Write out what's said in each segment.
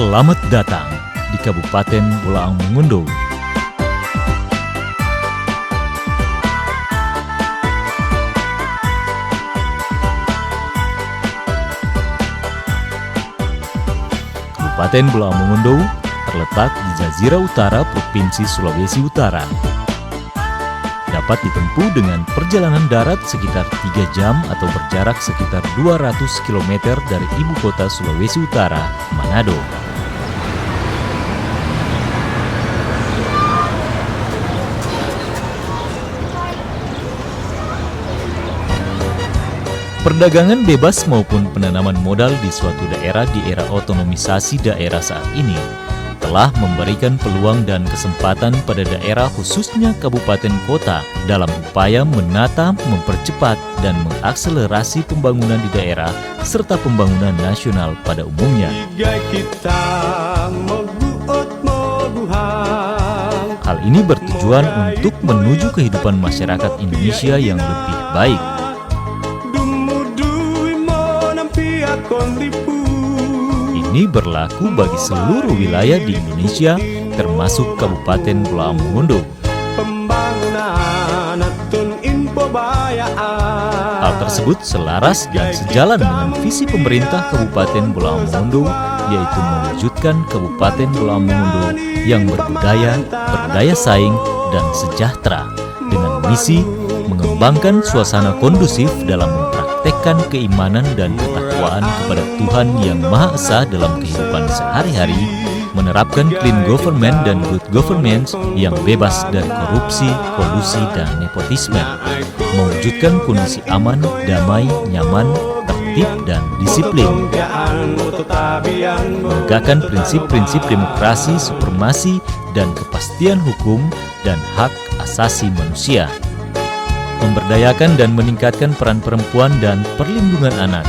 Selamat datang di Kabupaten Bolaang Mongondo. Kabupaten Bolaang Mongondo terletak di Jazirah Utara Provinsi Sulawesi Utara. Dapat ditempuh dengan perjalanan darat sekitar 3 jam atau berjarak sekitar 200 km dari ibu kota Sulawesi Utara, Manado. Perdagangan bebas maupun penanaman modal di suatu daerah di era otonomisasi daerah saat ini telah memberikan peluang dan kesempatan pada daerah khususnya kabupaten kota dalam upaya menata, mempercepat, dan mengakselerasi pembangunan di daerah serta pembangunan nasional pada umumnya. Hal ini bertujuan untuk menuju kehidupan masyarakat Indonesia yang lebih baik. Ini berlaku bagi seluruh wilayah di Indonesia, termasuk Kabupaten Bolaang Mongondo. Hal tersebut selaras dan sejalan dengan visi pemerintah Kabupaten Bolaang Mongondo, yaitu mewujudkan Kabupaten Bolaang Mongondo yang berbudaya, berdaya saing, dan sejahtera, dengan misi mengembangkan suasana kondusif dalam mempraktekkan keimanan dan ketakwaan kepada Tuhan Yang Maha Esa dalam kehidupan sehari-hari, menerapkan clean government dan good governance yang bebas dari korupsi, kolusi, dan nepotisme, mewujudkan kondisi aman, damai, nyaman, tertib, dan disiplin, menegakkan prinsip-prinsip demokrasi, supremasi, dan kepastian hukum dan hak asasi manusia, memberdayakan dan meningkatkan peran perempuan dan perlindungan anak,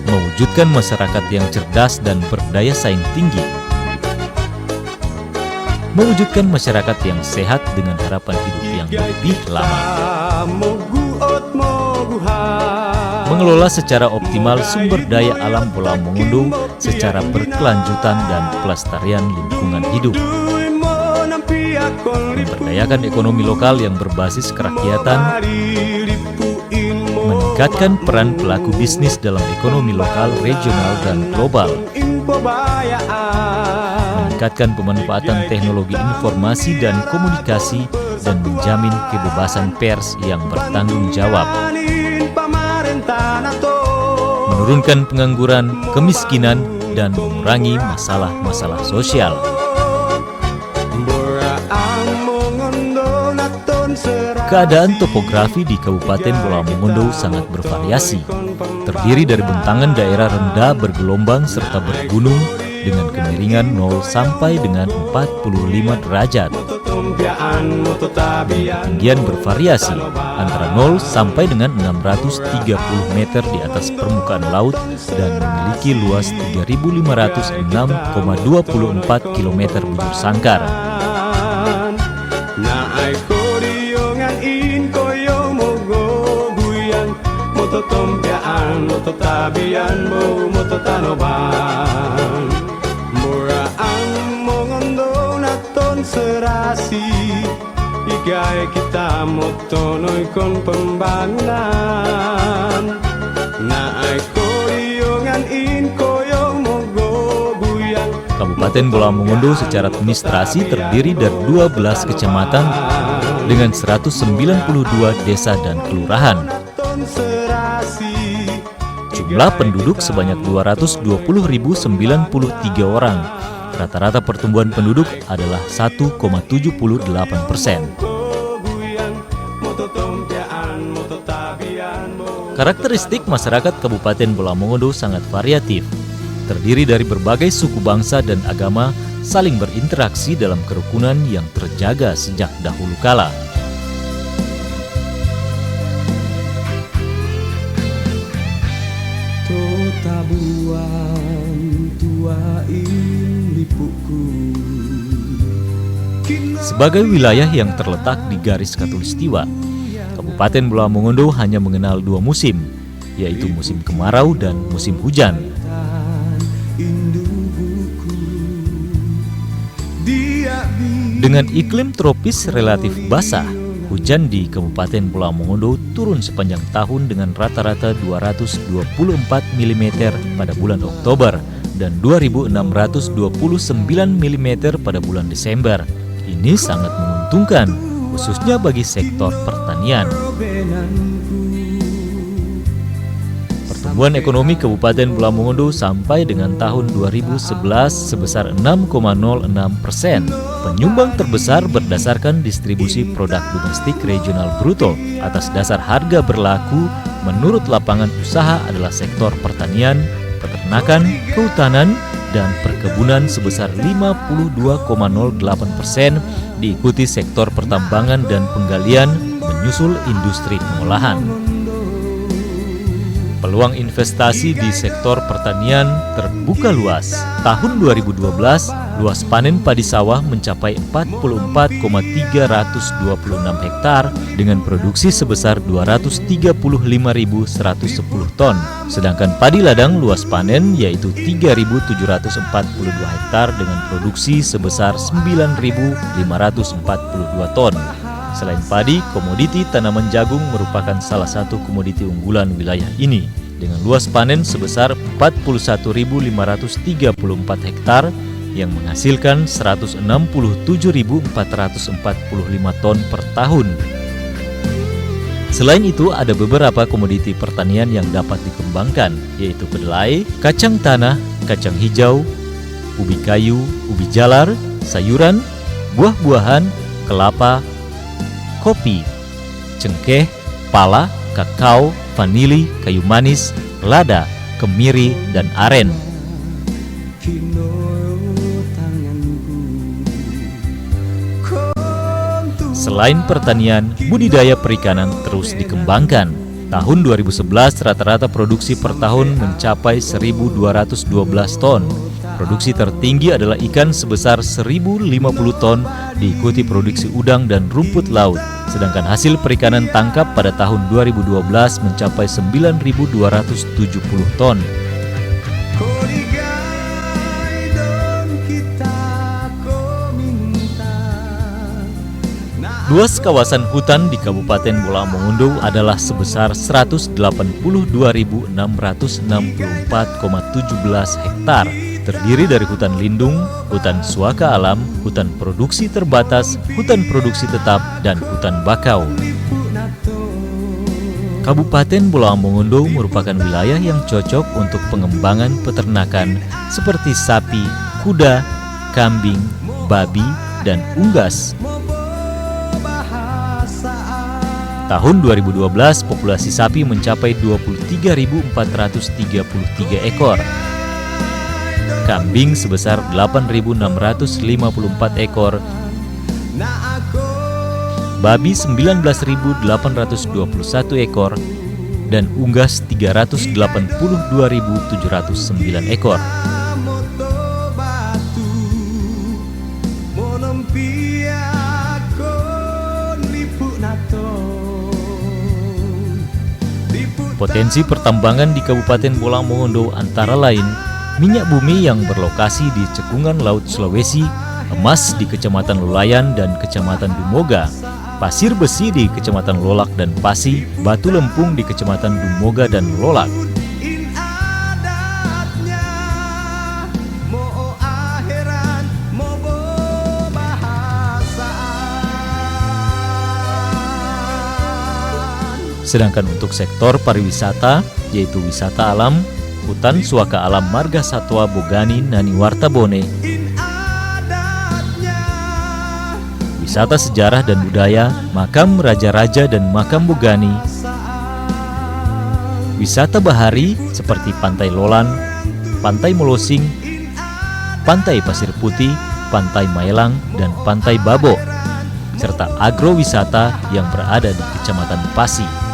mewujudkan masyarakat yang cerdas dan berdaya saing tinggi, mewujudkan masyarakat yang sehat dengan harapan hidup yang lebih lama, mengelola secara optimal sumber daya alam Bolaang Mongondo secara berkelanjutan dan pelestarian lingkungan hidup, memberdayakan ekonomi lokal yang berbasis kerakyatan, meningkatkan peran pelaku bisnis dalam ekonomi lokal, regional, dan global, meningkatkan pemanfaatan teknologi informasi dan komunikasi, dan menjamin kebebasan pers yang bertanggung jawab, menurunkan pengangguran, kemiskinan, dan mengurangi masalah-masalah sosial. Keadaan topografi di Kabupaten Bolaang Mongondo sangat bervariasi, terdiri dari bentangan daerah rendah bergelombang serta bergunung dengan kemiringan 0 sampai dengan 45 derajat. Ketinggian bervariasi antara 0 sampai dengan 630 meter di atas permukaan laut dan memiliki luas 3.506,24 km bujur sangkar. Serasi igai kita motonoy kon pembangunan naay koyongan in koyong mogo buyang. Kabupaten Bolaang Mongondo secara administrasi terdiri dari 12 kecamatan dengan 192 desa dan kelurahan. Jumlah penduduk sebanyak 220.093 orang. Rata-rata pertumbuhan penduduk adalah 1,78%. Karakteristik masyarakat Kabupaten Bolaang Mongondo sangat variatif, terdiri dari berbagai suku bangsa dan agama saling berinteraksi dalam kerukunan yang terjaga sejak dahulu kala. Sebagai wilayah yang terletak di garis khatulistiwa, Kabupaten Bolaang Mongondo hanya mengenal 2 musim, yaitu musim kemarau dan musim hujan. Dengan iklim tropis relatif basah, hujan di Kabupaten Pulau Mongondo turun sepanjang tahun dengan rata-rata 224 mm pada bulan Oktober dan 2.629 mm pada bulan Desember. Ini sangat menguntungkan, khususnya bagi sektor pertanian. Pertumbuhan ekonomi Kabupaten Pulau Mongondo sampai dengan tahun 2011 sebesar 6,06%. Penyumbang terbesar berdasarkan distribusi produk domestik regional bruto atas dasar harga berlaku menurut lapangan usaha adalah sektor pertanian, peternakan, kehutanan, dan perkebunan sebesar 52,08%, diikuti sektor pertambangan dan penggalian, menyusul industri pengolahan. Peluang investasi di sektor pertanian terbuka luas. Tahun 2012, luas panen padi sawah mencapai 44,326 hektar dengan produksi sebesar 235.110 ton. Sedangkan padi ladang luas panen yaitu 3.742 hektar dengan produksi sebesar 9.542 ton. Selain padi, komoditi tanaman jagung merupakan salah satu komoditi unggulan wilayah ini dengan luas panen sebesar 41.534 hektar yang menghasilkan 167.445 ton per tahun. Selain itu, ada beberapa komoditi pertanian yang dapat dikembangkan, yaitu kedelai, kacang tanah, kacang hijau, ubi kayu, ubi jalar, sayuran, buah-buahan, kelapa, kopi, cengkeh, pala, kakao, vanili, kayu manis, lada, kemiri, dan aren. Selain pertanian, budidaya perikanan terus dikembangkan. Tahun 2011 rata-rata produksi per tahun mencapai 1.212 ton. Produksi tertinggi adalah ikan sebesar 1.050 ton, diikuti produksi udang dan rumput laut. Sedangkan hasil perikanan tangkap pada tahun 2012 mencapai 9.270 ton. Luas kawasan hutan di Kabupaten Pulau Mongondo adalah sebesar 182.664,17 hektar. Terdiri dari hutan lindung, hutan suaka alam, hutan produksi terbatas, hutan produksi tetap, dan hutan bakau. Kabupaten Pulau Mongondo merupakan wilayah yang cocok untuk pengembangan peternakan seperti sapi, kuda, kambing, babi, dan unggas. Tahun 2012, populasi sapi mencapai 23.433 ekor. Kambing sebesar 8.654 ekor, babi 19.821 ekor, dan unggas 382.709 ekor. Potensi pertambangan di Kabupaten Pulau Mongondo antara lain minyak bumi yang berlokasi di cekungan Laut Sulawesi, emas di Kecamatan Lulayan dan Kecamatan Dumoga, pasir besi di Kecamatan Lolak dan Pasi, batu lempung di Kecamatan Dumoga dan Lolak. Sedangkan untuk sektor pariwisata, yaitu wisata alam, hutan suaka alam Marga Satwa Bogani Nani Wartabone, wisata sejarah dan budaya, makam raja-raja dan makam Bogani, wisata bahari seperti Pantai Lolan, Pantai Molosing, Pantai Pasir Putih, Pantai Maelang, dan Pantai Babo, serta agrowisata yang berada di Kecamatan Pasi.